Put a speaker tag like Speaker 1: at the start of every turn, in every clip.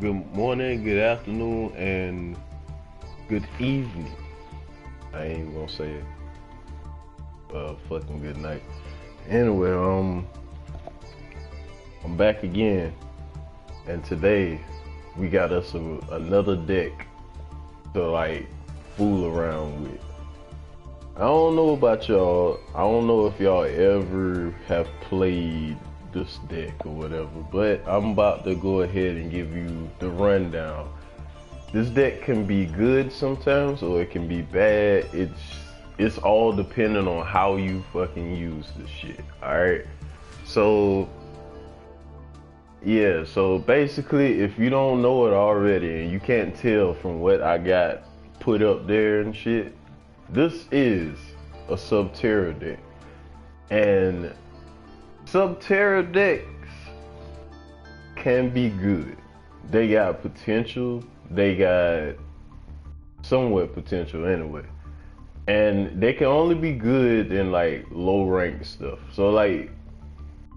Speaker 1: Good morning, good afternoon, and good evening. I ain't even gonna say fucking good night. Anyway, I'm back again, and today we got us another deck to like fool around with. I don't know about y'all. I don't know if y'all ever have played this deck or whatever, but I'm about to go ahead and give you the rundown. This deck can be good sometimes or it can be bad. It's all depending on how you fucking use this shit. Alright? So yeah, so basically if you don't know it already and you can't tell from what I got put up there and shit, this is a subterror deck. And subterror decks can be good. They got potential. They got somewhat potential anyway. And they can only be good in like low rank stuff. So like,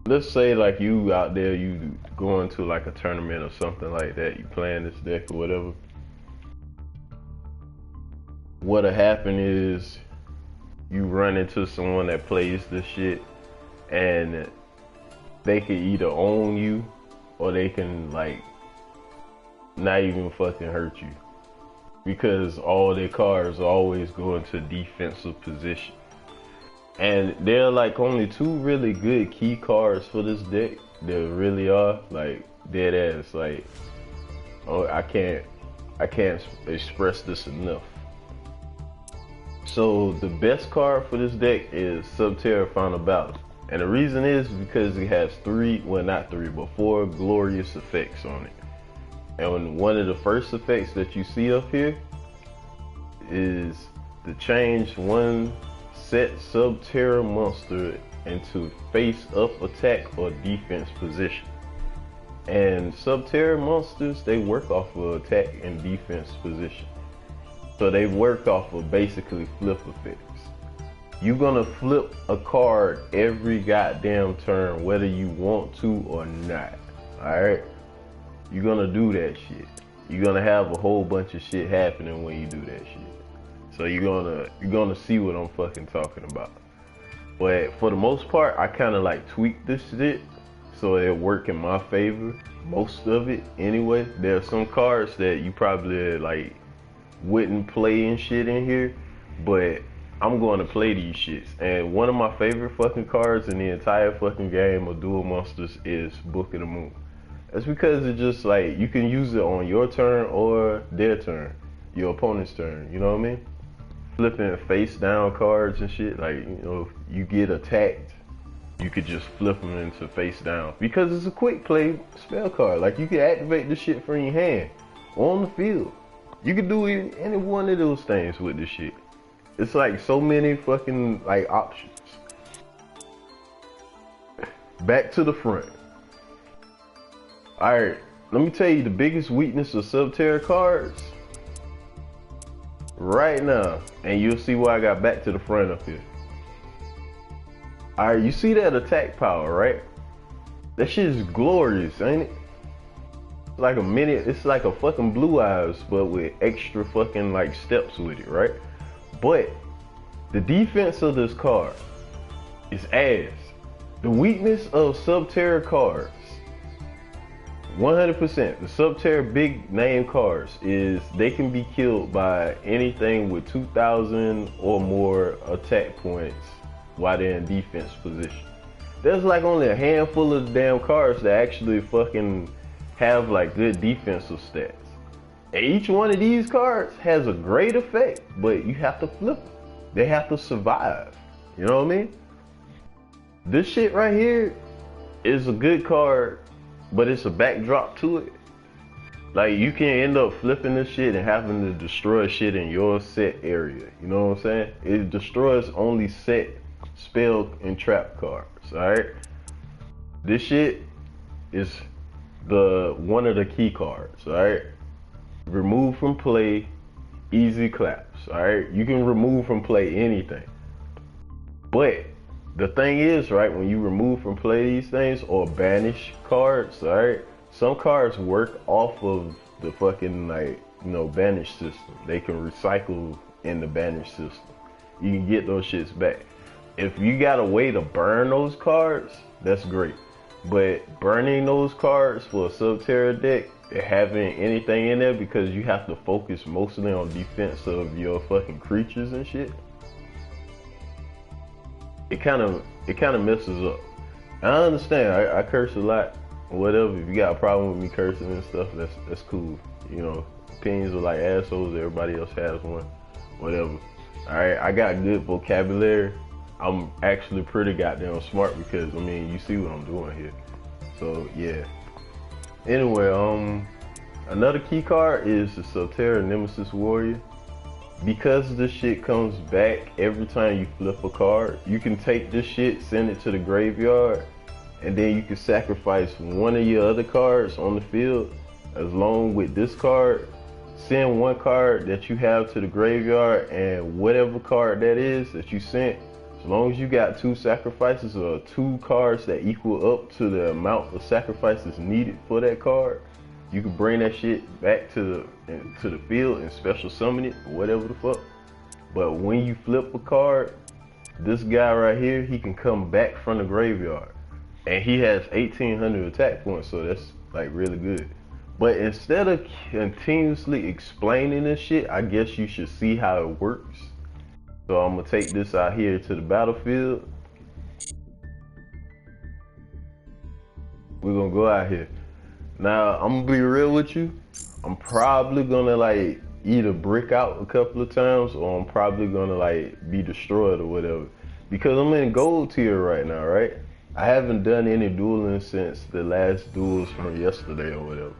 Speaker 1: let's say like you out there, you going to like a tournament or something like that, you playing this deck or whatever. What'll happen is you run into someone that plays this shit and they can either own you or they can like not even fucking hurt you because all their cards always go into defensive position. And there are like only two really good key cards for this deck. There really are, like dead ass. Like, oh, I can't express this enough. So the best card for this deck is Subterror Final Battle. And the reason is because it has four glorious effects on it. And one of the first effects that you see up here is to change one set Subterror monster into face up attack or defense position. And Subterror monsters, they work off of attack and defense position. So they work off of basically flip effects. You're gonna flip a card every goddamn turn, whether you want to or not. Alright? You're gonna do that shit. You're gonna have a whole bunch of shit happening when you do that shit. So you're gonna see what I'm fucking talking about. But for the most part, I kinda like tweak this shit so it work in my favor. Most of it anyway. There are some cards that you probably like wouldn't play and shit in here, but I'm going to play these shits. And one of my favorite fucking cards in the entire fucking game of Duel Masters is Book of the Moon. That's because it's just like you can use it on your turn or their turn, your opponent's turn, you know what I mean? Flipping face down cards and shit, like, you know, if you get attacked, you could just flip them into face down because it's a quick play spell card. Like, you can activate this shit from your hand on the field. You can do any one of those things with this shit. It's like so many fucking like options. Back to the front. Alright, let me tell you the biggest weakness of Subterror cards right now, and you'll see why I got back to the front up here. Alright, you see that attack power, right? That shit is glorious, ain't it? Like it's like a fucking Blue Eyes, but with extra fucking like steps with it, right? But the defense of this card is ass. The weakness of Subterror cards, 100%, the Subterror big name cards is they can be killed by anything with 2,000 or more attack points while they're in defense position. There's like only a handful of damn cards that actually fucking have like good defensive stats. And each one of these cards has a great effect, but you have to flip them. They have to survive. You know what I mean? This shit right here is a good card, but it's a backdrop to it. Like, you can end up flipping this shit and having to destroy shit in your set area. You know what I'm saying? It destroys only set spell and trap cards, alright? This shit is one of the key cards, alright? Remove from play, easy claps, alright? You can remove from play anything. But the thing is, right, when you remove from play these things or banish cards, alright? some cards work off of the fucking like, you know, banish system. They can recycle in the banish system. You can get those shits back. If you got a way to burn those cards, that's great. But burning those cards for a subterror deck, having anything in there, because you have to focus mostly on defense of your fucking creatures and shit, it kind of messes up. I understand. I curse a lot, whatever. If you got a problem with me cursing and stuff, that's cool. You know, opinions are like assholes. Everybody else has one, whatever. All right, I got good vocabulary. I'm actually pretty goddamn smart because, I mean, you see what I'm doing here. So yeah. Anyway, another key card is the Subterror Nemesis Warrior. Because this shit comes back every time you flip a card, you can take this shit, send it to the graveyard, and then you can sacrifice one of your other cards on the field along with this card. Send one card that you have to the graveyard, and whatever card that is that you sent, as long as you got 2 sacrifices or 2 cards that equal up to the amount of sacrifices needed for that card, you can bring that shit back to the field and special summon it or whatever the fuck. But when you flip a card, this guy right here, he can come back from the graveyard, and he has 1800 attack points, so that's like really good. But instead of continuously explaining this shit, I guess you should see how it works. So I'm gonna take this out here to the battlefield. We're gonna go out here. Now, I'm gonna be real with you. I'm probably gonna like either brick out a couple of times, or I'm probably gonna like be destroyed or whatever. Because I'm in gold tier right now, right? I haven't done any dueling since the last duels from yesterday or whatever.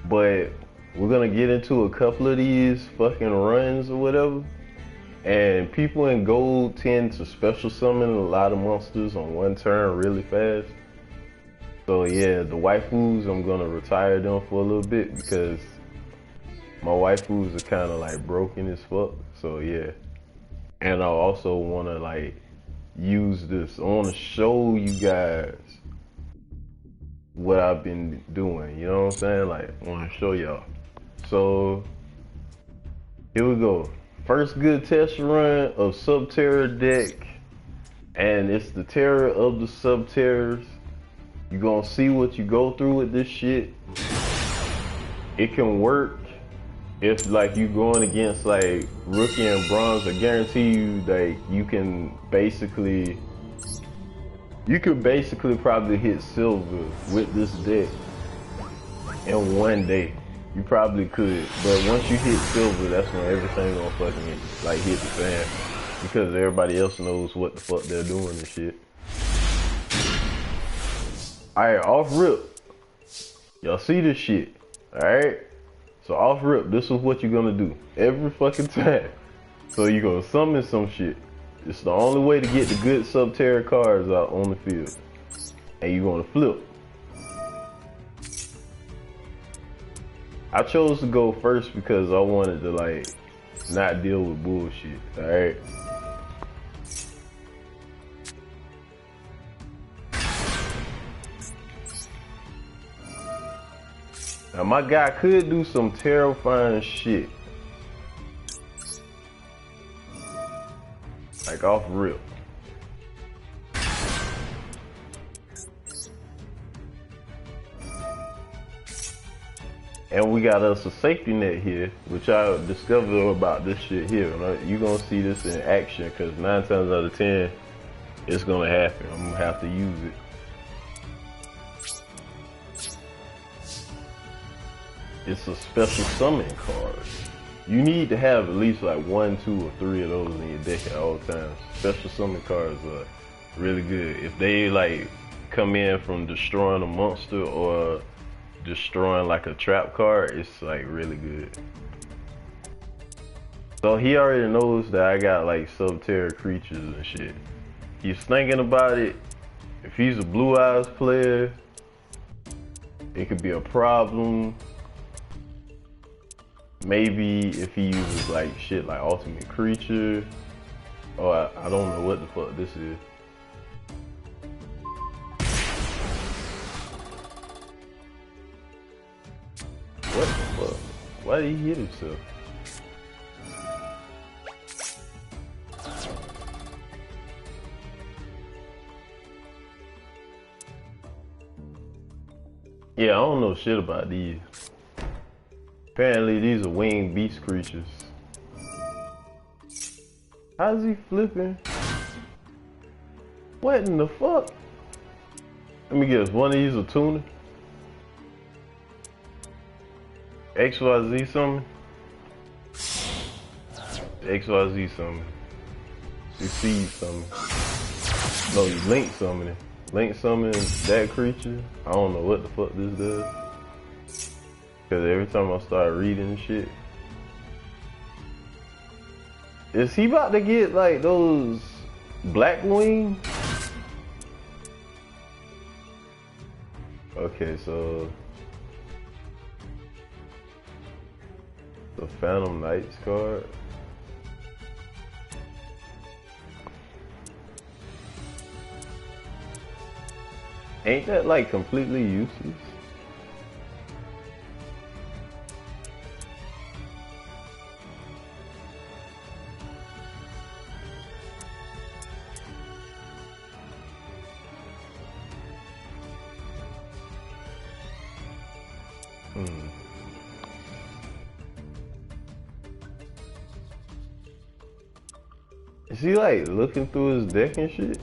Speaker 1: But we're gonna get into a couple of these fucking runs or whatever. And people in gold tend to special summon a lot of monsters on one turn really fast. So yeah, the waifus, I'm gonna retire them for a little bit because my waifus are kind of like broken as fuck. So yeah, and I also want to like use this. I want to show you guys what I've been doing. You know what I'm saying? Like, I want to show y'all. So here we go. First good test run of Subterror deck, and it's the terror of the Subterrors. You're gonna see what you go through with this shit. It can work if like you going against like rookie and bronze. I guarantee you that you can basically probably hit silver with this deck in one day. You probably could, but once you hit silver, that's when everything gonna fucking like hit the fan, because everybody else knows what the fuck they're doing and shit. Alright, off rip. Y'all see this shit. Alright? So off rip, this is what you're gonna do every fucking time. So you're gonna summon some shit. It's the only way to get the good Subterror cards out on the field. And you're gonna flip. I chose to go first because I wanted to like not deal with bullshit. Alright? Now my guy could do some terrifying shit. Like off rip. And we got us a safety net here, which I discovered about this shit here. You're gonna see this in action, because 9 times out of 10, it's gonna happen. I'm gonna have to use it. It's a special summon card. You need to have at least like 1, 2, or 3 of those in your deck at all times. Special summon cards are really good. If they like come in from destroying a monster or destroying like a trap card, it's like really good. So he already knows that I got like Subterror creatures and shit. He's thinking about it. If he's a Blue Eyes player, it could be a problem. Maybe if he uses like shit like Ultimate Creature. Oh, I don't know what the fuck this is. fuck? Why did he hit himself? Yeah, I don't know shit about these. Apparently these are winged beast creatures. How's he flipping? What in the fuck? Let me guess, one of these a tuna? XYZ summon? XYZ summon. Succeed summon. No, you link summoning. Link summon that creature. I don't know what the fuck this does. Cause every time I start reading shit. Is he about to get like those black wings? Okay, so the Phantom Knights card. Ain't that like completely useless? Is he like looking through his deck and shit?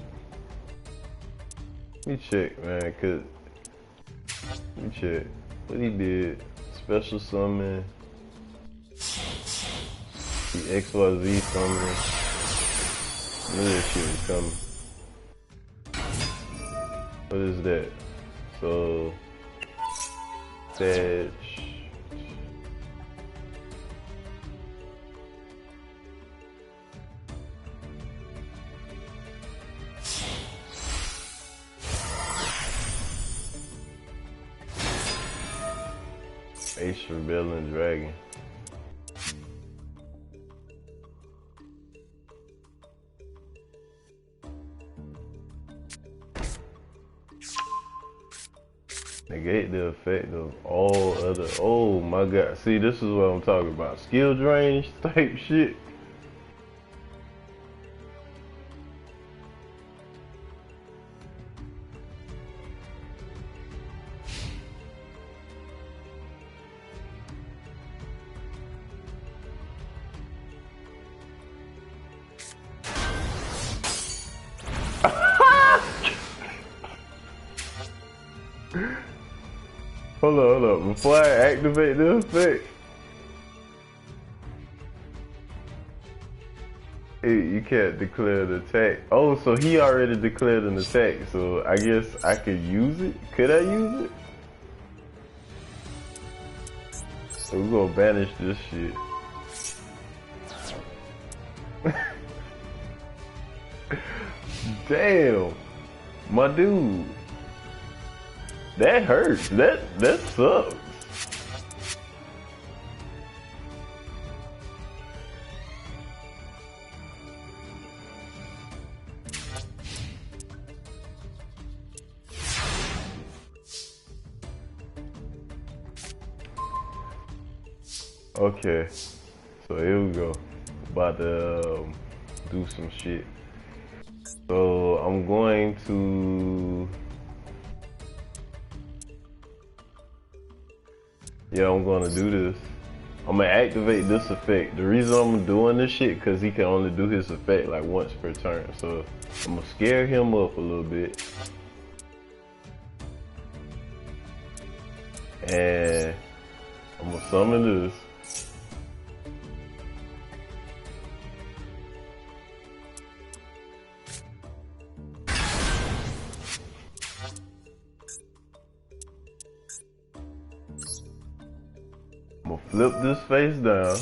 Speaker 1: Let me check, man, cause let me check what he did. Special summon, the XYZ summon. None of this shit is coming. What is that? So, fetch. Ace Rebellion Dragon. Negate the effect of all other. Oh my god. See, this is what I'm talking about. Skill drain type shit. Hold up. Before I activate the effect, you can't declare the attack. Oh, so he already declared an attack, so I guess I could use it? Could I use it? So we're gonna banish this shit. Damn, my dude. That hurts. That sucks. Okay, so here we go. About to do some shit. So I'm going to. Yeah, I'm gonna do this. I'm gonna activate this effect. The reason I'm doing this shit, cause he can only do his effect like once per turn. So I'm gonna scare him up a little bit. And I'm gonna summon this. I'm gonna flip this face down.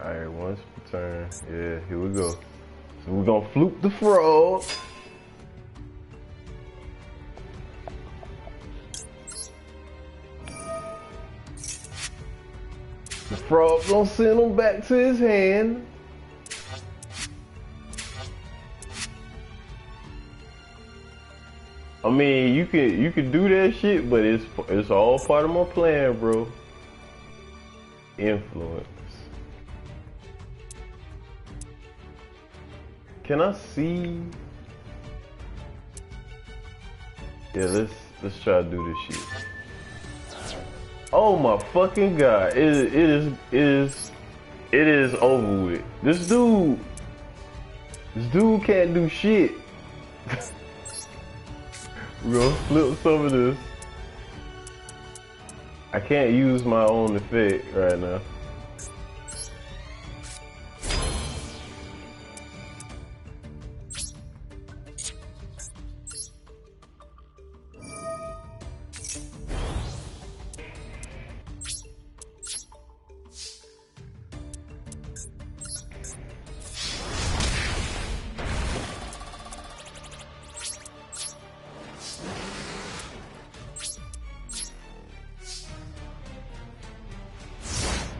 Speaker 1: Alright, once per turn. Yeah, here we go. So we're gonna floop the frog. The frog gonna send him back to his hand. I mean, you can do that shit, but it's all part of my plan, bro. Influence. Can I see? Yeah, let's try to do this shit. Oh my fucking god! It is over with. This dude can't do shit. We're gonna flip some of this. I can't use my own effect right now.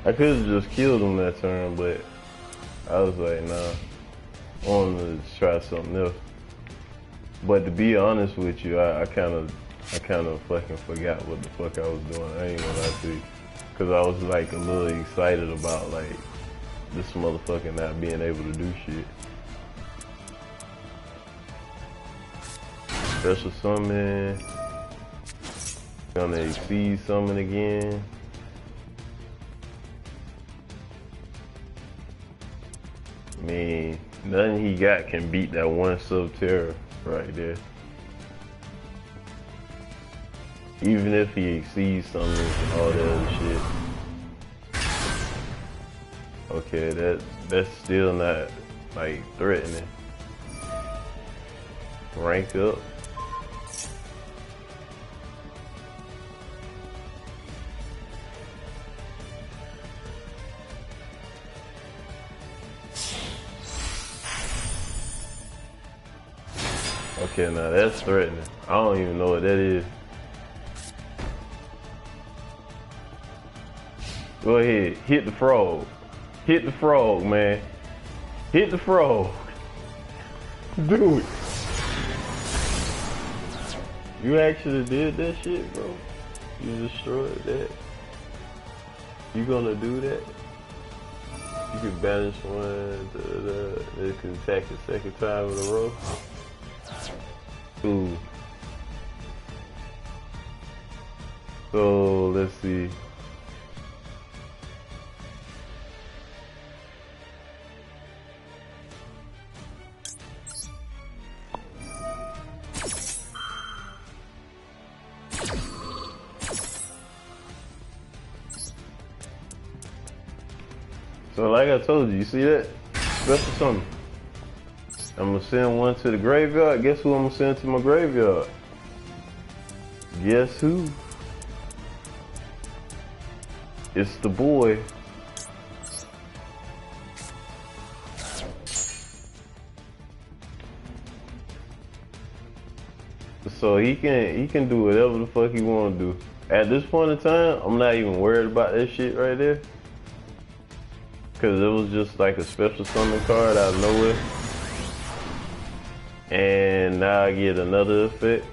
Speaker 1: I could have just killed him that turn, but I was like, nah, I wanted to try something else. But to be honest with you, I kind of fucking forgot what the fuck I was doing. I ain't gonna lie to you, cause I was like a little excited about like this motherfucker not being able to do shit. Special summon, gonna exceed summon again. I mean, nothing he got can beat that one subterror right there. Even if he exceeds something and all that other shit. Okay, that's still not like threatening. Rank up. Okay, now that's threatening. I don't even know what that is. Go ahead, hit the frog. Hit the frog, man. Hit the frog. Do it. You actually did that shit, bro. You destroyed that. You gonna do that? You can banish one, it can attack the second time in a row. Ooh. So let's see. So like I told you see that? Special summon. I'm gonna send one to the graveyard. Guess who I'm gonna send to my graveyard? Guess who? It's the boy. So he can do whatever the fuck he wanna do. At this point in time, I'm not even worried about that shit right there. Cause it was just like a special summon card out of nowhere. And now I get another effect.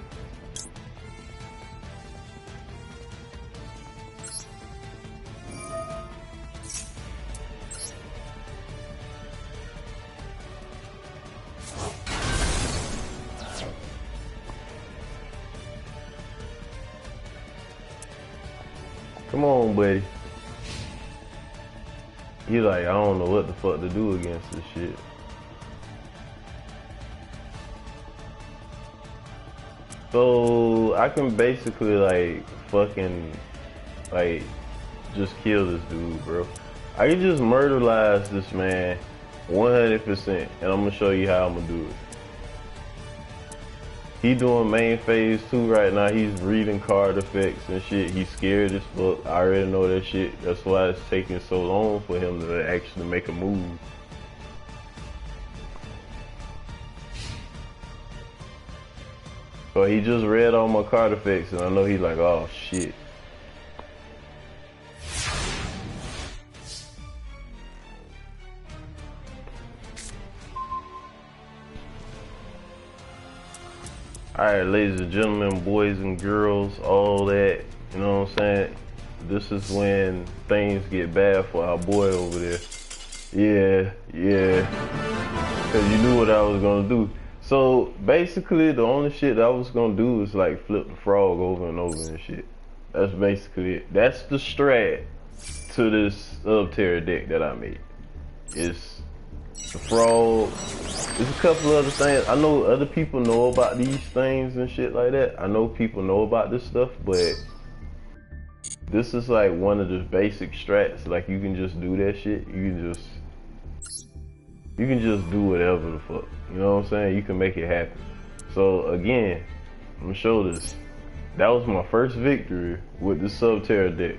Speaker 1: Come on, buddy. He like, I don't know what the fuck to do against this shit. So I can basically like fucking like just kill this dude, bro. I can just murderize this man 100%, and I'm gonna show you how I'm gonna do it. He doing main phase 2 right now. He's reading card effects and shit. He's scared as fuck. I already know that shit. That's why it's taking so long for him to actually make a move. So he just read all my card effects, and I know he's like, oh shit. Alright, ladies and gentlemen, boys and girls, all that, you know what I'm saying? This is when things get bad for our boy over there. Yeah, because you knew what I was gonna do. So basically, the only shit that I was gonna do is like flip the frog over and over and shit. That's basically it. That's the strat to this subterror deck that I made. It's the frog. There's a couple other things. I know other people know about these things and shit like that. I know people know about this stuff, but this is like one of the basic strats. Like you can just do that shit. You can just do whatever the fuck. You know what I'm saying? You can make it happen. So again, I'm gonna show this. That was my first victory with the subterror deck.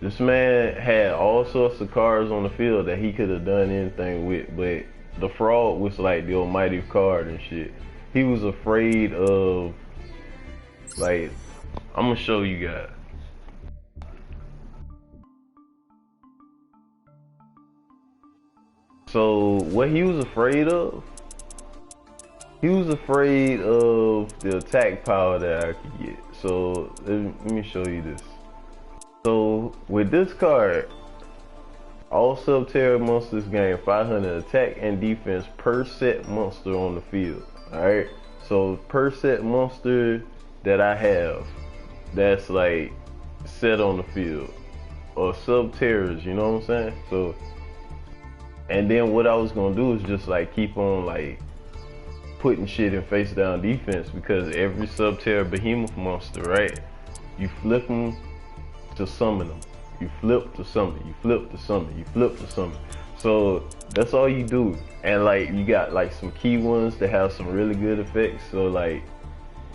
Speaker 1: This man had all sorts of cards on the field that he could have done anything with, but the frog was like the almighty card and shit. He was afraid of, like, I'm gonna show you guys. So what he was afraid of, he was afraid of the attack power that I could get. So let me show you this. So with this card, all subterror monsters gain 500 attack and defense per set monster on the field. Alright, so per set monster that I have, that's like set on the field, or subterrors, you know what I'm saying? So, and then what I was gonna do is just like keep on like putting shit in face down defense, because every subterror behemoth monster, right? You flip them to summon them. You flip to summon, you flip to summon, you flip to summon. So that's all you do. And like you got like some key ones that have some really good effects. So like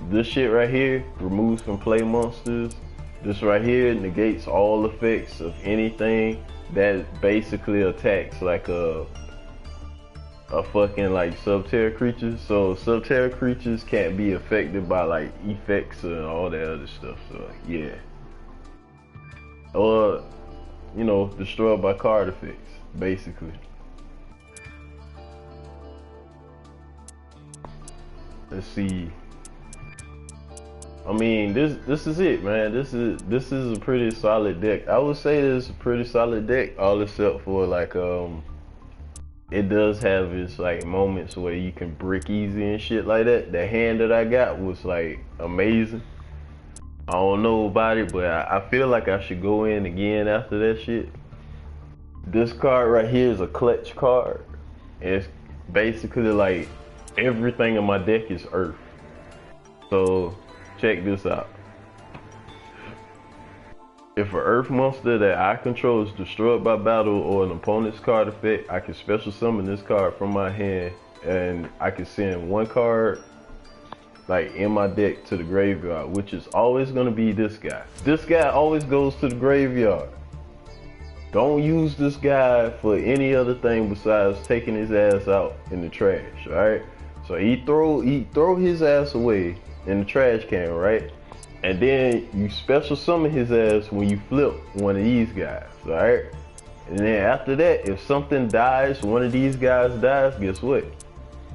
Speaker 1: this shit right here removes from play monsters. This right here negates all effects of anything that basically attacks like a fucking like subterror creature. So subterror creatures can't be affected by like effects and all that other stuff. So yeah. Or, you know, destroyed by card effects, basically. Let's see. I mean, this is it, man. This is a pretty solid deck. I would say this is a pretty solid deck, all except for like it does have its like moments where you can brick easy and shit like that. The hand that I got was like amazing. I don't know about it, but I feel like I should go in again after that shit. This card right here is a clutch card. And it's basically like everything in my deck is earth. So check this out. If an earth monster that I control is destroyed by battle or an opponent's card effect, I can special summon this card from my hand, and I can send one card like in my deck to the graveyard, which is always gonna be this guy. This guy always goes to the graveyard. Don't use this guy for any other thing besides taking his ass out in the trash, alright? So he throw his ass away in the trash can, right? And then you special summon his ass when you flip one of these guys, alright? And then after that, if something dies, one of these guys dies, guess what?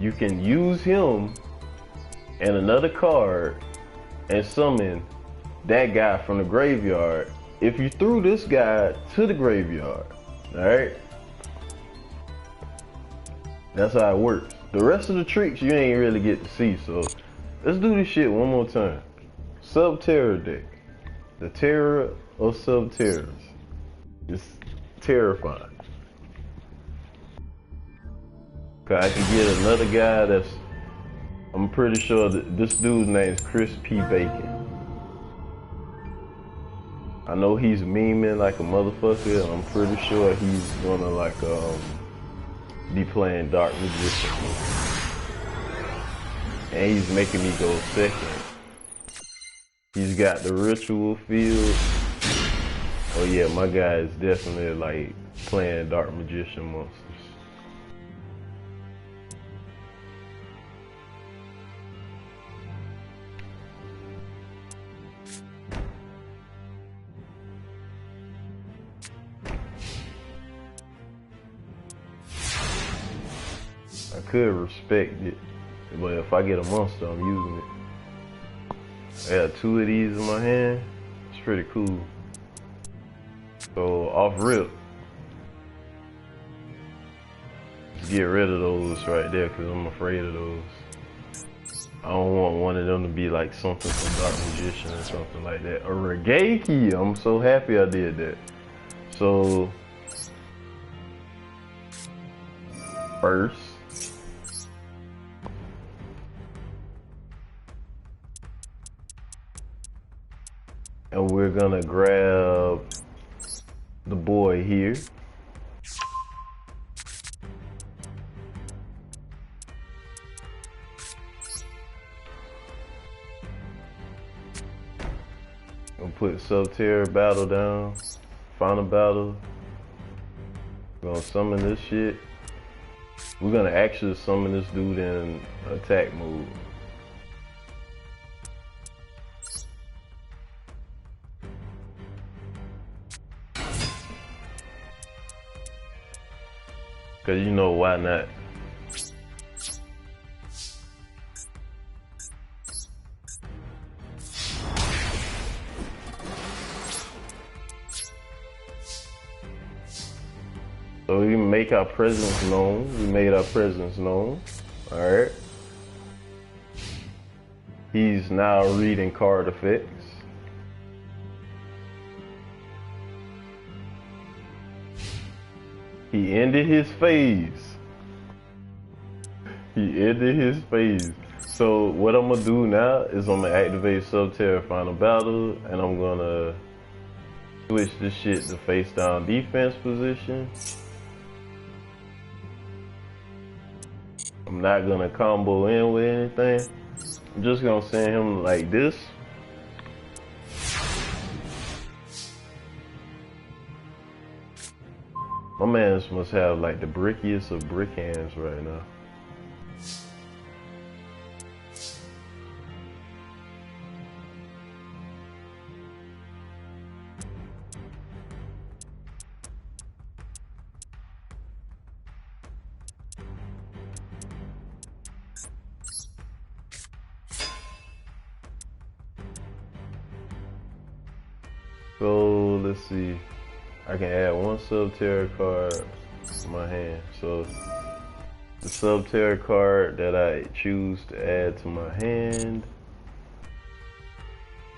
Speaker 1: You can use him and another card and summon that guy from the graveyard if you threw this guy to the graveyard. Alright? That's how it works. The rest of the tricks you ain't really get to see, so let's do this shit one more time. Subterror deck. The terror of subterrors. It's terrifying. Cause I can get another guy that's, I'm pretty sure that this dude's name is Chris P. Bacon. I know he's memeing like a motherfucker, and I'm pretty sure he's gonna like be playing Dark Magician. And he's making me go second. He's got the ritual field. Oh yeah, my guy is definitely like playing Dark Magician monsters. I could respect it, but if I get a monster, I'm using it. I got 2 of these in my hand. It's pretty cool. So off rip, just get rid of those right there because I'm afraid of those. I don't want one of them to be like something from Dark Magician or something like that. A Regeki, I'm so happy I did that. So first, and we're gonna grab the boy here. We'll put subterror battle down, final battle. We're gonna summon this shit. We're gonna actually summon this dude in attack mode. Cause you know why not? So we make our presence known. We made our presence known. Alright. He's now reading card effects. He ended his phase. He ended his phase. So what I'm gonna do now is I'm gonna activate Subterror Final Battle, and I'm gonna switch this shit to face down defense position. I'm not gonna combo in with anything. I'm just gonna send him like this. My man must have like the brickiest of brick hands right now. So let's see. I can add one Subterror card to my hand. So the Subterror card that I choose to add to my hand.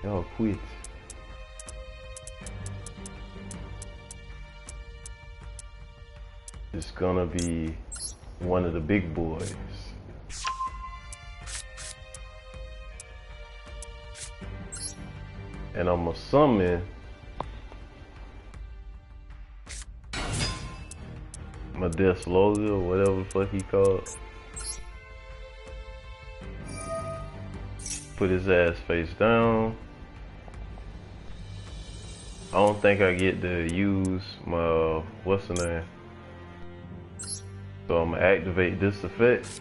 Speaker 1: Y'all quit. It's gonna be one of the big boys. And I'm gonna summon my death logo, or whatever the fuck he called. Put his ass face down. I don't think I get to use my, what's the name? So I'm gonna activate this effect.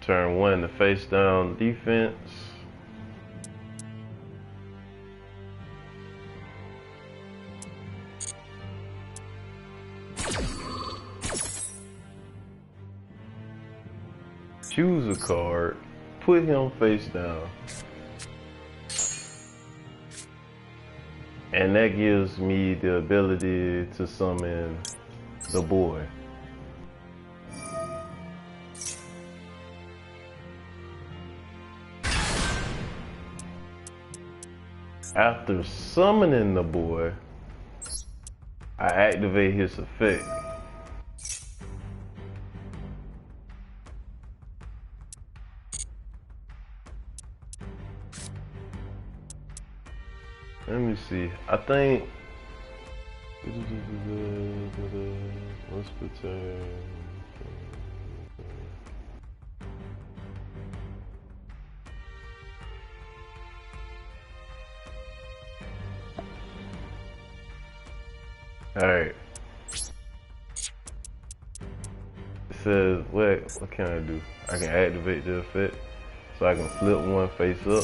Speaker 1: Turn 1 to face down defense. Choose a card, put him face down. And that gives me the ability to summon the boy. After summoning the boy, I activate his effect. Let me see. I think. What's the turn? Alright. It says, what can I do? I can activate the effect. So I can flip one face up.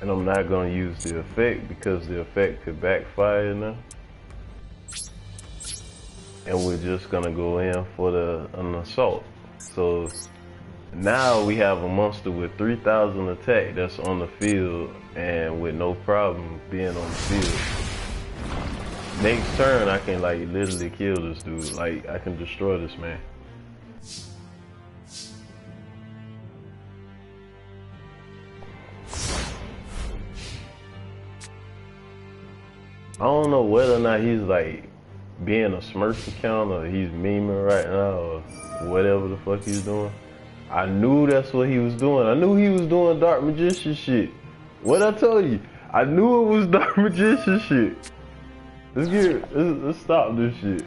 Speaker 1: And I'm not gonna use the effect because the effect could backfire now. And we're just gonna go in for an assault. So now we have a monster with 3,000 attack that's on the field and with no problem being on the field. Next turn I can like literally kill this dude. Like I can destroy this man. I don't know whether or not he's like being a Smurf account or he's memeing right now or whatever the fuck he's doing. I knew that's what he was doing. I knew he was doing dark magician shit. What I told you? I knew it was dark magician shit. Let's stop this shit.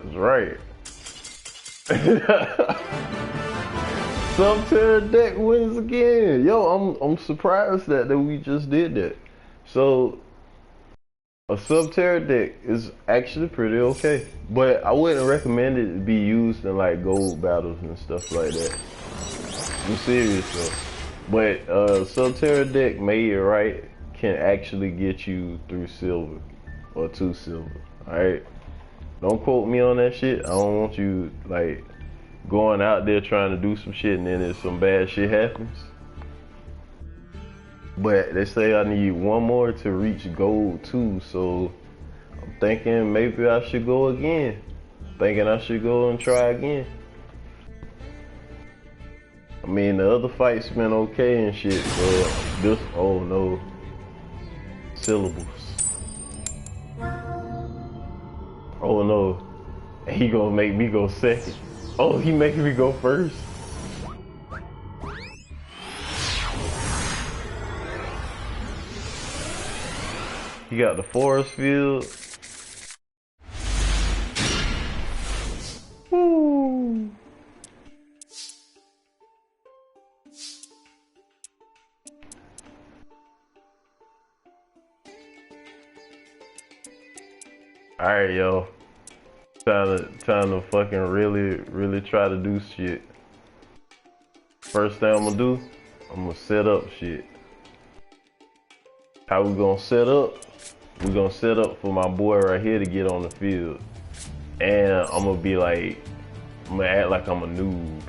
Speaker 1: That's right. Subterror deck wins again. Yo, I'm surprised that we just did that. So a subterror deck is actually pretty okay, but I wouldn't recommend it to be used in like gold battles and stuff like that. I'm serious though. But subterror deck made right can actually get you through silver or to silver. All right. Don't quote me on that shit. I don't want you like going out there trying to do some shit and then some bad shit happens. But they say I need one more to reach gold too, so I'm thinking maybe I should go again. Thinking I should go and try again. I mean the other fights been okay and shit, but this, oh no. Syllables. Oh no, he gonna make me go second. Oh, he making me go first. He got the forest field. Woo. Alright, yo. Trying to fucking really try to do shit. First thing I'm gonna do, I'm gonna set up shit. How we gonna set up? We gonna set up for my boy right here to get on the field. And I'm gonna be like, I'm gonna act like I'm a noob.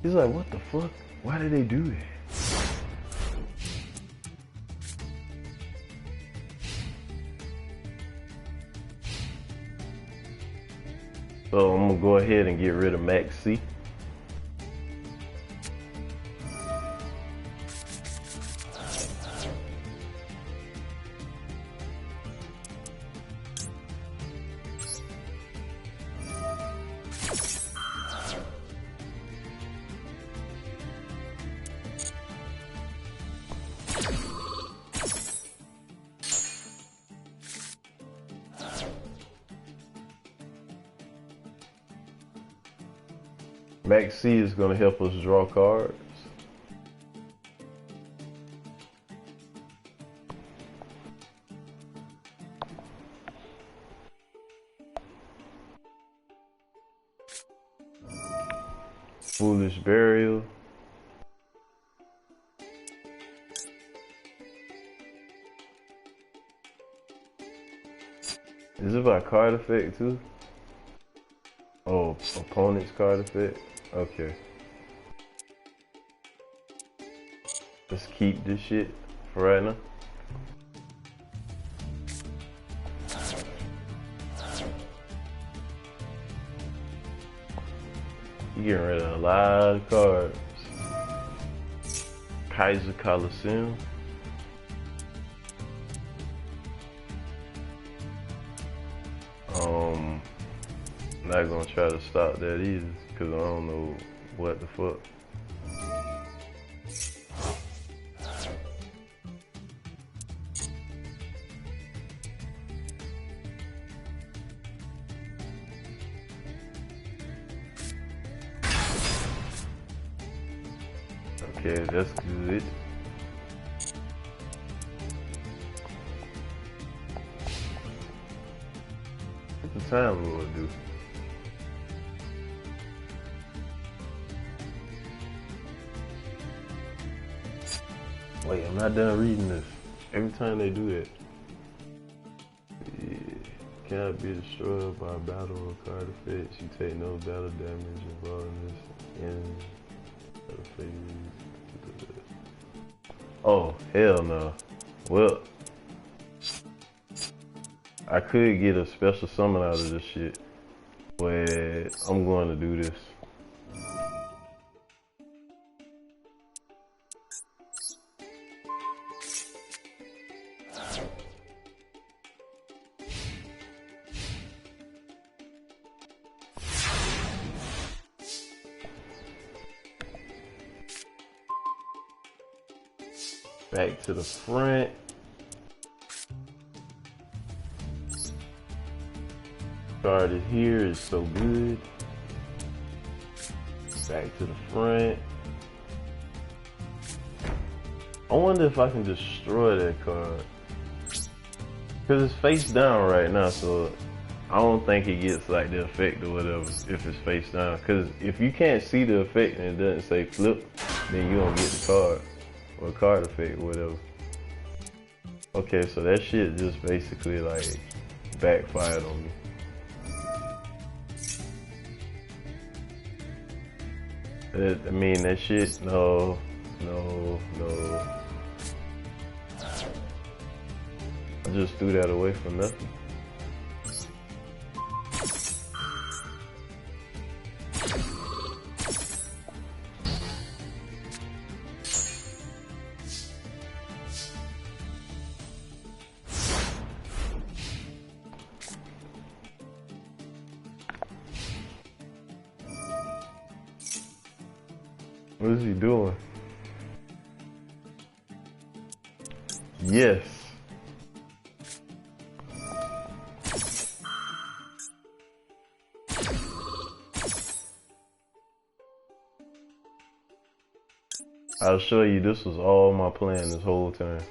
Speaker 1: He's like, what the fuck? Why did they do that? So I'm gonna go ahead and get rid of Max C. Max C is going to help us draw cards. Foolish Burial. Is it by card effect too? Oh, opponent's card effect? Okay. Let's keep this shit for right now. You getting rid of a lot of cards. Kaiser Coliseum. Not gonna try to stop that either, cause I don't know what the fuck. Okay, that's good. What the Time Lord do? Wait, I'm not done reading this. Every time they do that. Yeah. Cannot be destroyed by battle or card effects. You take no battle damage involved in this. Oh, hell no. Well, I could get a special summon out of this shit, but I'm going to do this. Back to the front. Started here is so good. Back to the front. I wonder if I can destroy that card. Cause it's face down right now, so I don't think it gets like the effect or whatever if it's face down. Cause if you can't see the effect and it doesn't say flip, then you don't get the card. Or card effect or whatever. Okay, so that shit just basically like backfired on me. I mean that shit, no. I just threw that away for nothing. What is he doing? Yes. I'll show you this was all my plan this whole time.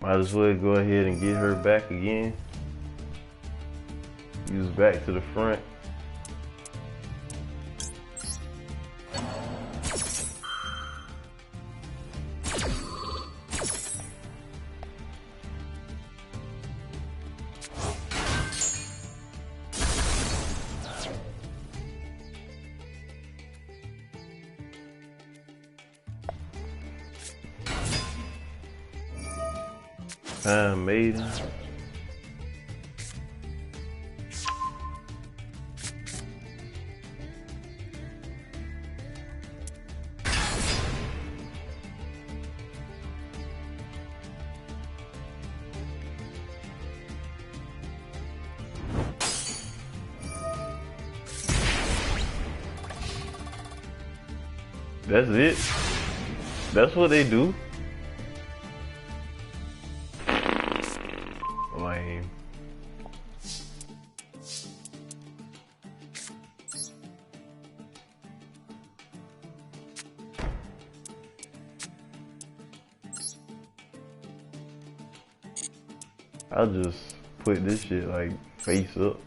Speaker 1: Might as well go ahead and get her back again. Use back to the front. Time Maiden. That's it. That's what they do. Lame. I'll just put this shit like face up.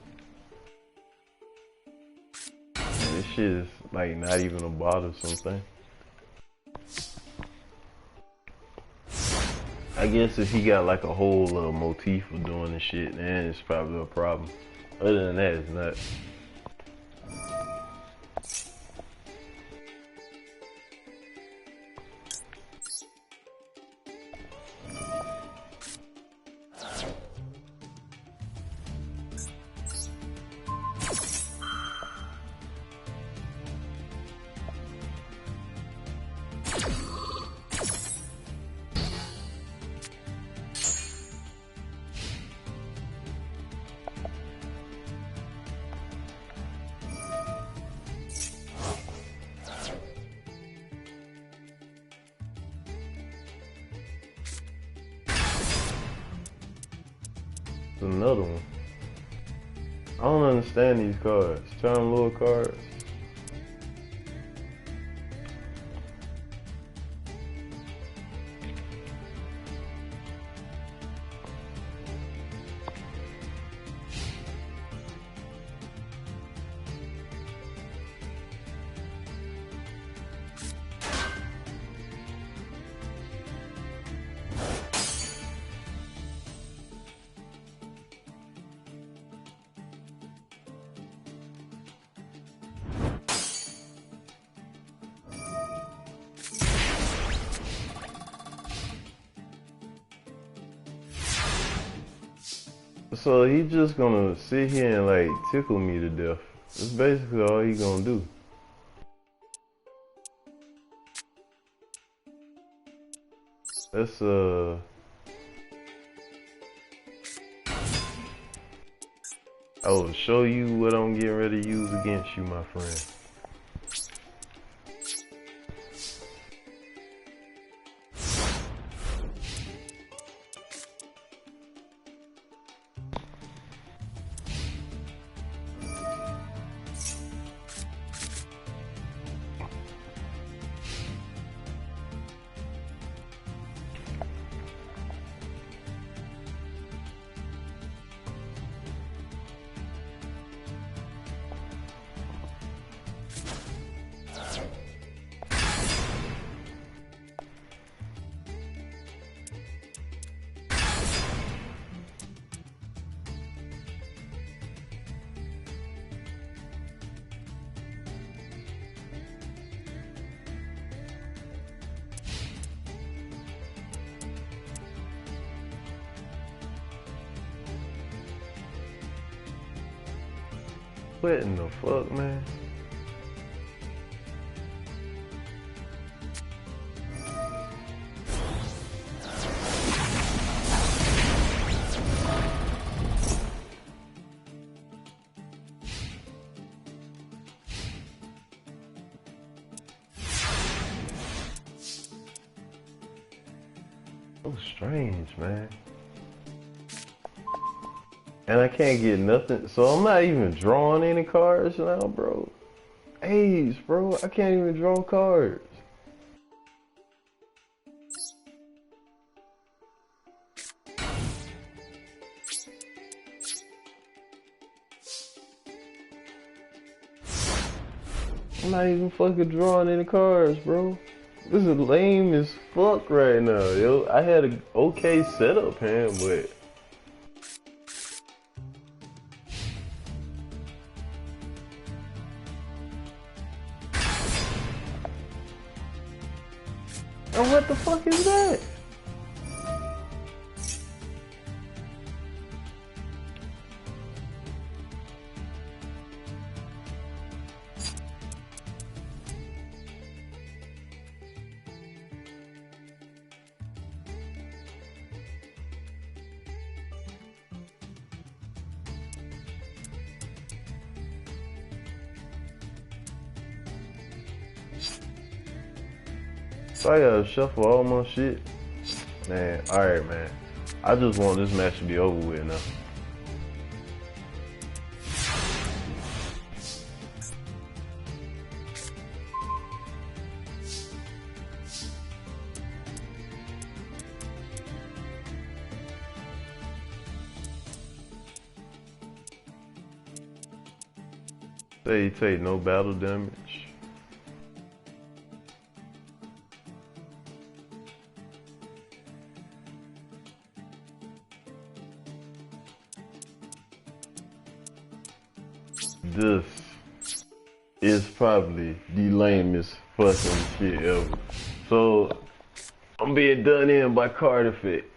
Speaker 1: This shit is like not even a bot or something. I guess if he got like a whole motif of doing this shit, then it's probably a problem. Other than that, it's not. It's another one. I don't understand these cards. Charm Lord cards. So he just gonna sit here and like tickle me to death. That's basically all he gonna do. Let's I will show you what I'm getting ready to use against you, my friend. What in the fuck, man? So strange, man. And I can't get nothing, so I'm not even drawing any cards now, bro. Ace, bro, I can't even draw cards. I'm not even fucking drawing any cards, bro. This is lame as fuck right now, yo. I had an okay setup hand, but and what the fuck is that? So I gotta shuffle all my shit. Man, alright, man. I just want this match to be over with now. Say you take no battle damage. This is probably the lamest fucking shit ever. So, I'm being done in by card effects.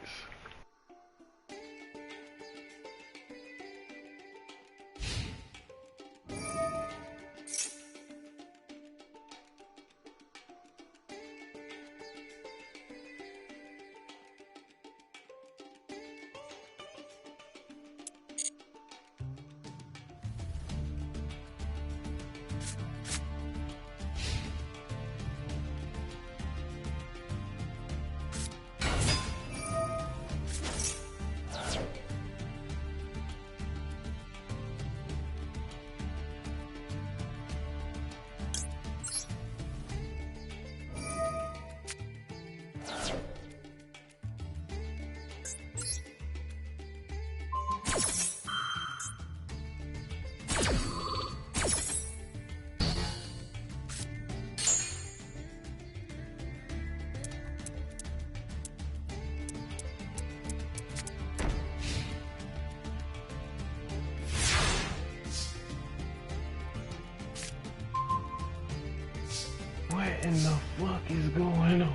Speaker 1: What in the fuck is going on?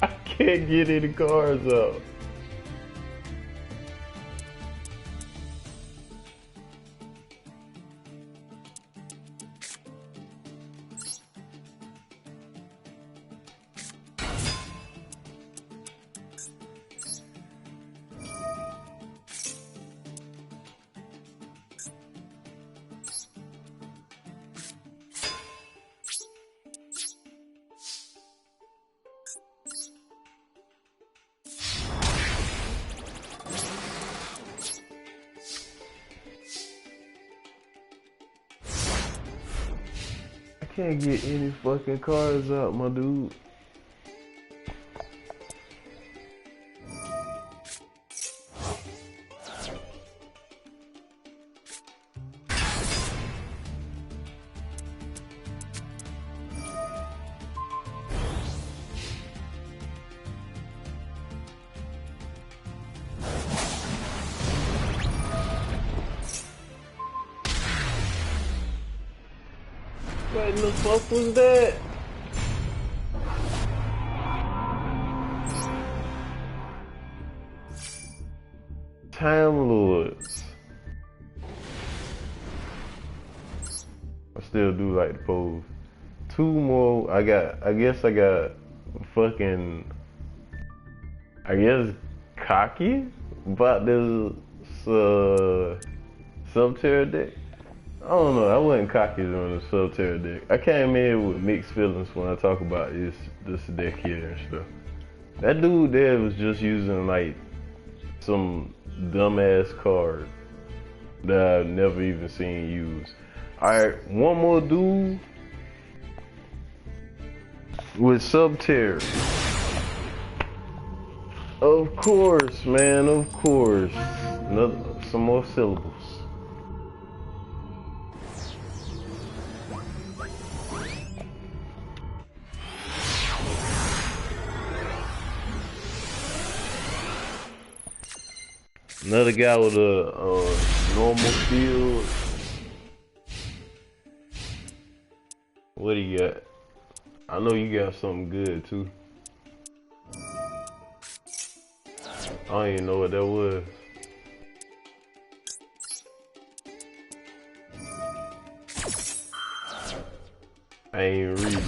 Speaker 1: I can't get any cars up. I can't get any fucking cars out, my dude. What in the fuck was that? Time Lords. I still do like the pose. Two more. I guess I got fucking. I guess cocky about this subterror deck. I don't know. I wasn't cocky on the subterror deck. I came in with mixed feelings when I talk about this deck here and stuff. That dude there was just using like some dumbass card that I've never even seen used. Alright, one more dude with subterror. Of course, man, of course. Some more syllables. Another guy with a normal field. What do you got? I know you got something good too. I don't even know what that was. I ain't read.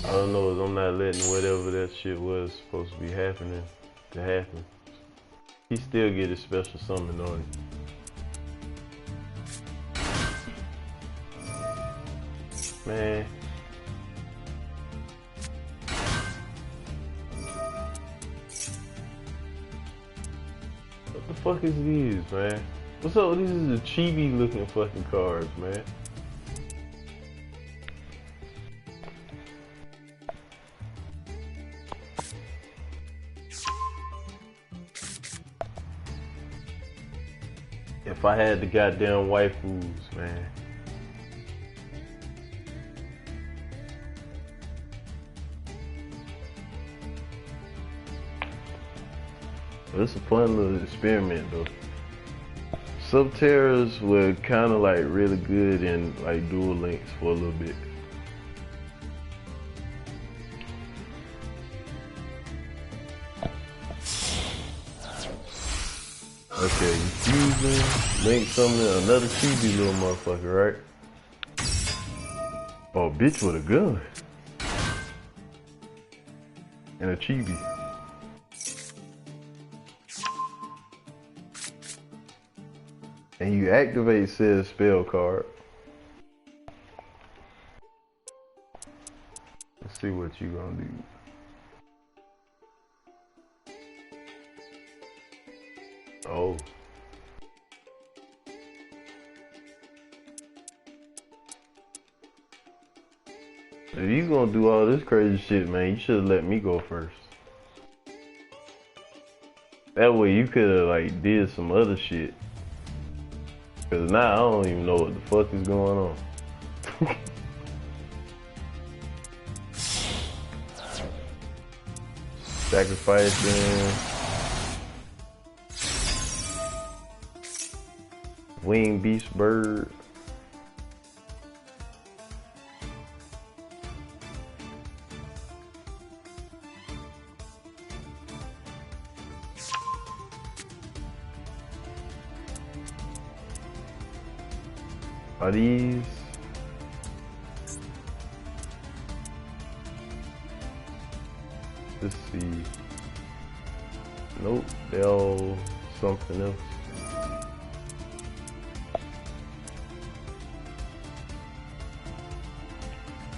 Speaker 1: All I know is I'm not letting whatever that shit was supposed to be happening to happen. He still get his special summon on him. Man. What the fuck is these, man? What's up with these? Is the chibi looking fucking cards, man. If I had the goddamn waifus, man. It's a fun little experiment though. Subterrors were kind of like really good in like Duel Links for a little bit. Okay, fusion, make something, another chibi little motherfucker, right? Oh, bitch with a gun. And a chibi. And you activate said spell card. Let's see what you gonna do. Oh. If you gonna do all this crazy shit, man, you should've let me go first. That way you could've like did some other shit. Cause now I don't even know what the fuck is going on. Sacrificing. Wing beast bird. Are these? Let's see. Nope, they're all something else.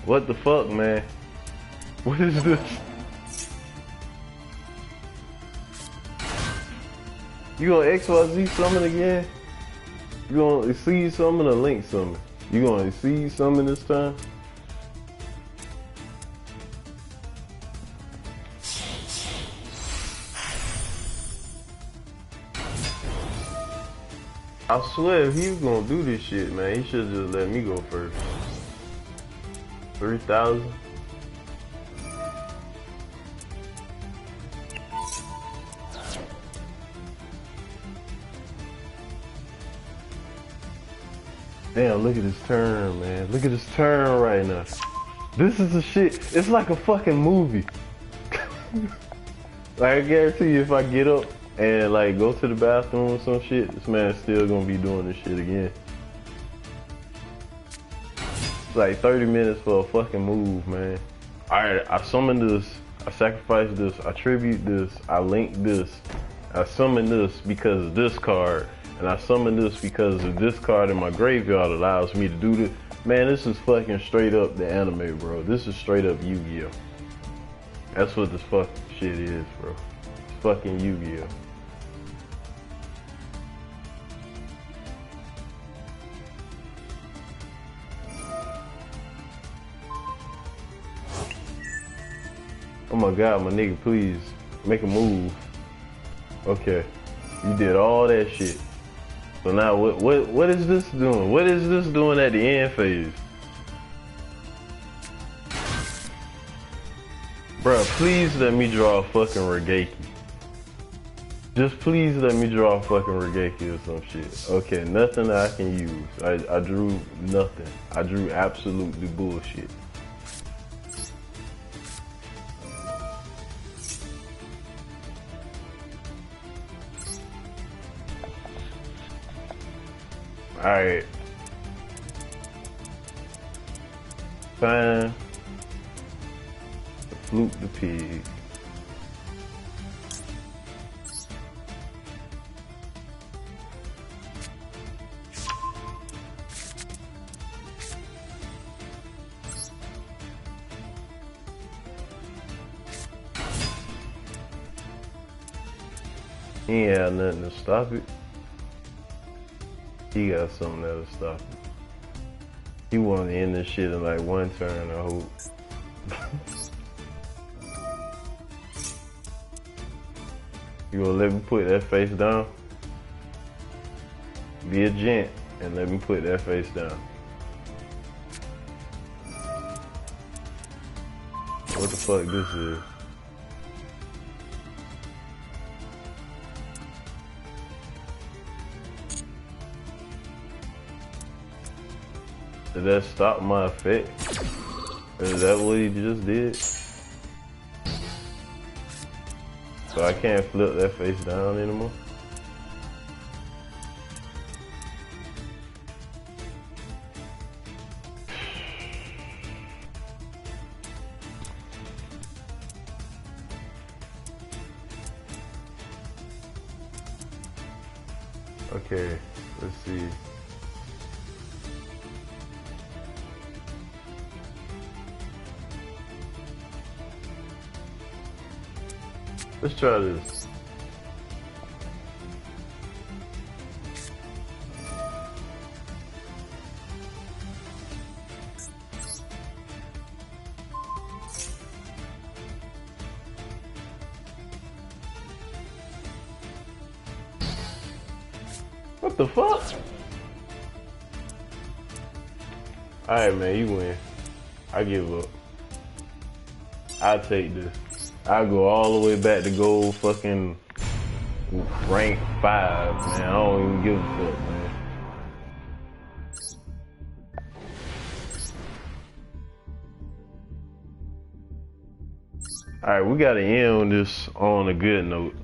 Speaker 1: What the fuck, man? What is this? You gonna XYZ summon again? You gonna exceed summon or link summon? You gonna exceed summon this time? I swear, if he was gonna do this shit, man, he should just let me go first. 3,000. Damn, look at this turn, man. Look at this turn right now. This is the shit. It's like a fucking movie. Like, I guarantee you, if I get up and like go to the bathroom or some shit, this man's still gonna be doing this shit again. It's like 30 minutes for a fucking move, man. Alright, I summon this, I sacrifice this, I tribute this, I link this, I summon this because of this card, and I summon this because of this card in my graveyard allows me to do this. Man, this is fucking straight up the anime, bro. This is straight up Yu-Gi-Oh! That's what this fucking shit is, bro. It's fucking Yu-Gi-Oh! Oh my god, my nigga, please make a move. Okay, you did all that shit. So now what is this doing? What is this doing at the end phase? Bruh, please let me draw a fucking Regeki. Just please let me draw a fucking Regeki or some shit. Okay, nothing that I can use. I drew nothing. I drew absolutely bullshit. Alright. Fine. Flute the pig. He ain't had nothing to stop it. He got something that'll stop it. He wanted to end this shit in like one turn, I hope. You gonna let me put that face down? Be a gent and let me put that face down. What the fuck this is? Did that stop my effect? Is that what he just did? So I can't flip that face down anymore? Okay, let's see. Let's try this. What the fuck? Alright, man, you win. I give up. I'll take this. I'll go all the way back to gold fucking rank 5, man. I don't even give a fuck, man. Alright, we gotta end this on a good note.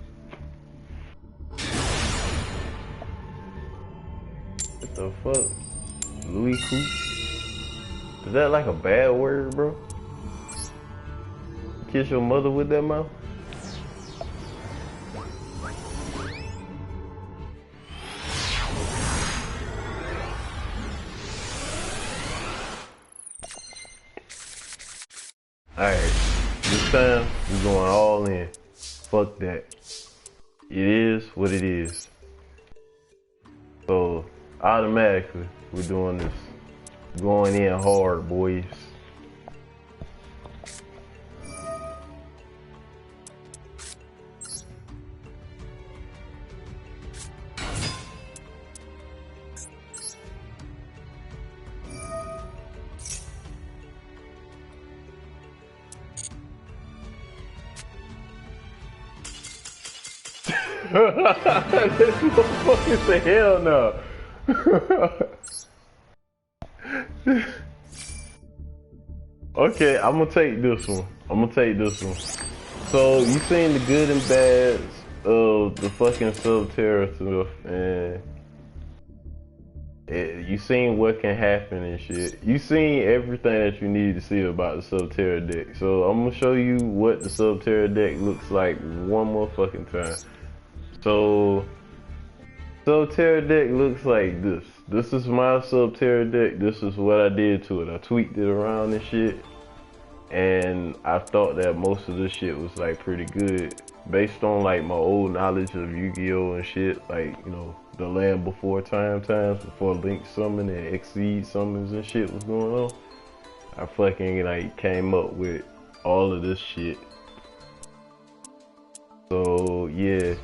Speaker 1: What the fuck? Louis Cooch? Is that like a bad word, bro? Kiss your mother with that mouth? Alright, this time we're going all in. Fuck that. It is what it is. So, automatically, we're doing this. Going in hard, boys. This motherfucker say hell no. Okay, I'm gonna take this one. So you seen the good and bads of the fucking subterror stuff, and you seen what can happen and shit. You seen everything that you need to see about the subterror deck. So I'm gonna show you what the subterror deck looks like one more fucking time. So, subterror deck looks like this. This is my subterror deck. This is what I did to it. I tweaked it around and shit. And I thought that most of this shit was like pretty good. Based on like my old knowledge of Yu-Gi-Oh! And shit. Like, you know, the land before times, before Link Summon and Exceed summons and shit was going on. I fucking like came up with all of this shit. So, yeah.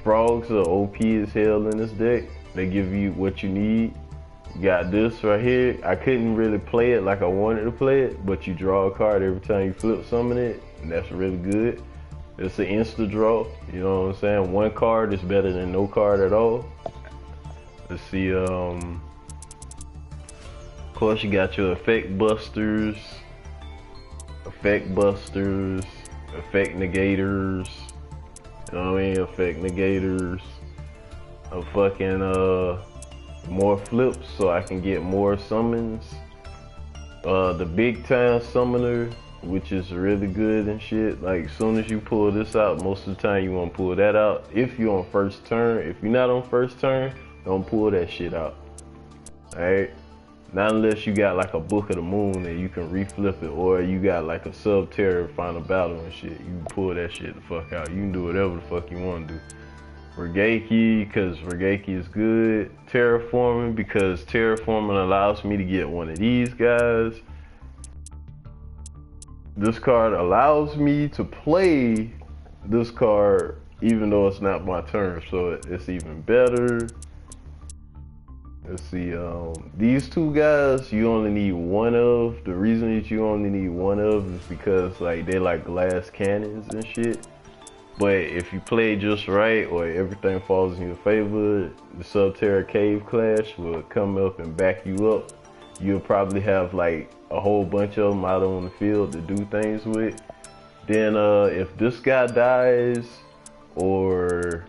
Speaker 1: Frogs are OP as hell in this deck. They give you what you need. You got this right here. I couldn't really play it like I wanted to play it, but you draw a card every time you flip summon it, and that's really good. It's an insta draw, you know what I'm saying? One card is better than no card at all. Let's see, of course you got your effect busters, effect negators. You know what I mean? Effect negators. A fucking more flips so I can get more summons. The big time summoner, which is really good and shit. Like, as soon as you pull this out, most of the time you want to pull that out. If you're on first turn, if you're not on first turn, don't pull that shit out. Alright? Not unless you got like a Book of the Moon and you can reflip it, or you got like a subterror final battle and shit. You can pull that shit the fuck out. You can do whatever the fuck you want to do. Regeki, because Regeki is good. Terraforming, because terraforming allows me to get one of these guys. This card allows me to play this card even though it's not my turn, so it's even better. Let's see, these two guys you only need one of. The reason that you only need one of is because like they like glass cannons and shit. But if you play just right, or everything falls in your favor, the Subterra Cave Clash will come up and back you up. You'll probably have like a whole bunch of them out on the field to do things with. Then if this guy dies, or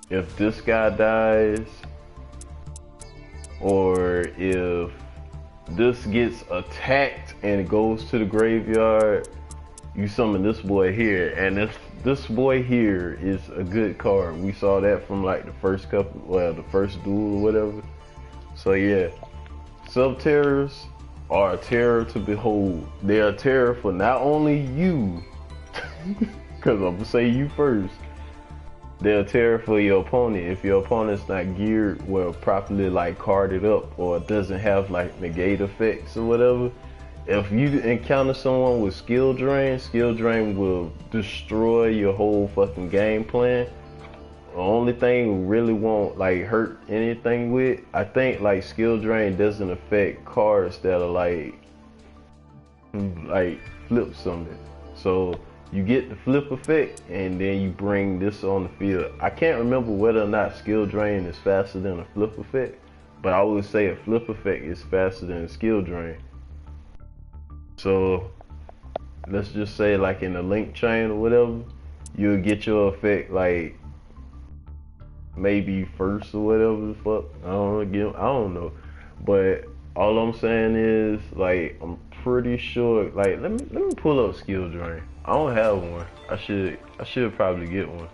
Speaker 1: if this guy dies, or if this gets attacked and it goes to the graveyard, you summon this boy here, and this boy here is a good card. We saw that from like the first couple, well, the first duel or whatever. So yeah, Subterrors are a terror to behold. They are a terror for not only you, because I'm gonna say you first. They're a terror for your opponent if your opponent's not geared well, properly like carded up, or doesn't have like negate effects or whatever. If you encounter someone with skill drain will destroy your whole fucking game plan. only thing really won't like hurt anything with, I think like skill drain doesn't affect cards that are like flip summon. So you get the flip effect and then you bring this on the field. I can't remember whether or not skill drain is faster than a flip effect, but I would say a flip effect is faster than a skill drain. So let's just say like in the link chain or whatever, you'll get your effect like maybe first or whatever the fuck. I don't know. But all I'm saying is like I'm pretty sure like let me pull up skill drain. I don't have one. I should probably get one.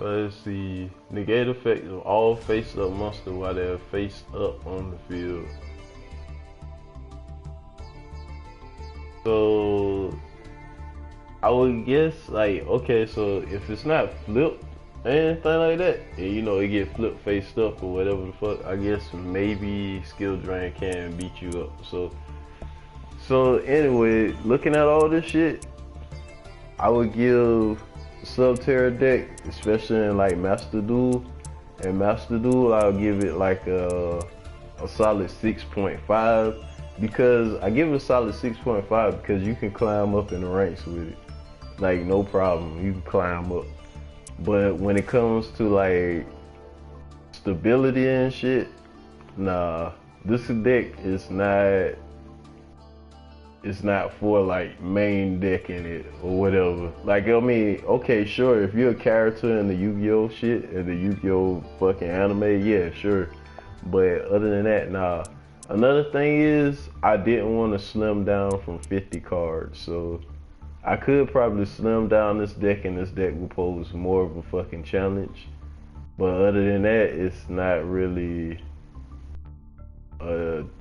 Speaker 1: Let's see. Negate effect of all face up monsters while they're face up on the field. So I would guess like okay, so if it's not flipped and anything like that, and you know it get flipped face up or whatever the fuck, I guess maybe skill drain can beat you up. So anyway, looking at all this shit, I would give subterror deck, especially in like Master Duel. And Master Duel, I'll give it like a solid 6.5 because I give it a solid 6.5 because you can climb up in the ranks with it, like no problem. You can climb up, but when it comes to like stability and shit, nah, this deck is not. It's not for like main decking it or whatever. Like I mean, okay, sure, if you're a character in the Yu-Gi-Oh shit, in the Yu-Gi-Oh fucking anime, yeah, sure. But other than that, nah. Another thing is I didn't want to slim down from 50 cards, so I could probably slim down this deck and this deck will pose more of a fucking challenge. But other than that, it's not really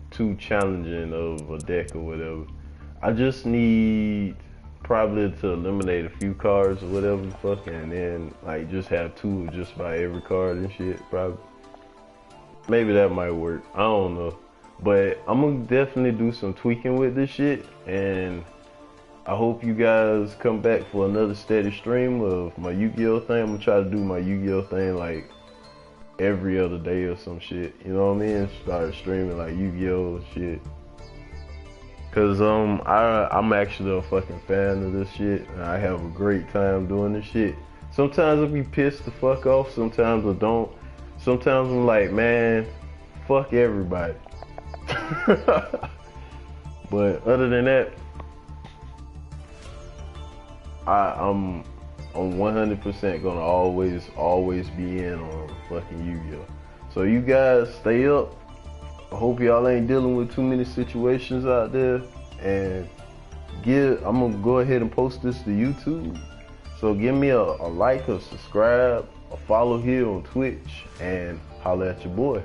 Speaker 1: too challenging of a deck or whatever. I just need probably to eliminate a few cards or whatever the fuck, and then like just have two just by every card and shit. Probably, maybe that might work. I don't know, but I'm gonna definitely do some tweaking with this shit, and I hope you guys come back for another steady stream of my Yu-Gi-Oh thing. I'm gonna try to do my Yu-Gi-Oh thing like every other day or some shit. You know what I mean? Start streaming like Yu-Gi-Oh shit. Cause I'm actually a fucking fan of this shit, and I have a great time doing this shit. Sometimes I be pissed the fuck off, sometimes I don't. Sometimes I'm like, man, fuck everybody. But other than that, I'm 100% gonna always be in on fucking Yu-Gi-Oh. So you guys stay up. I hope y'all ain't dealing with too many situations out there, and I'm gonna go ahead and post this to YouTube. So give me a like, a subscribe, a follow here on Twitch, and holla at your boy.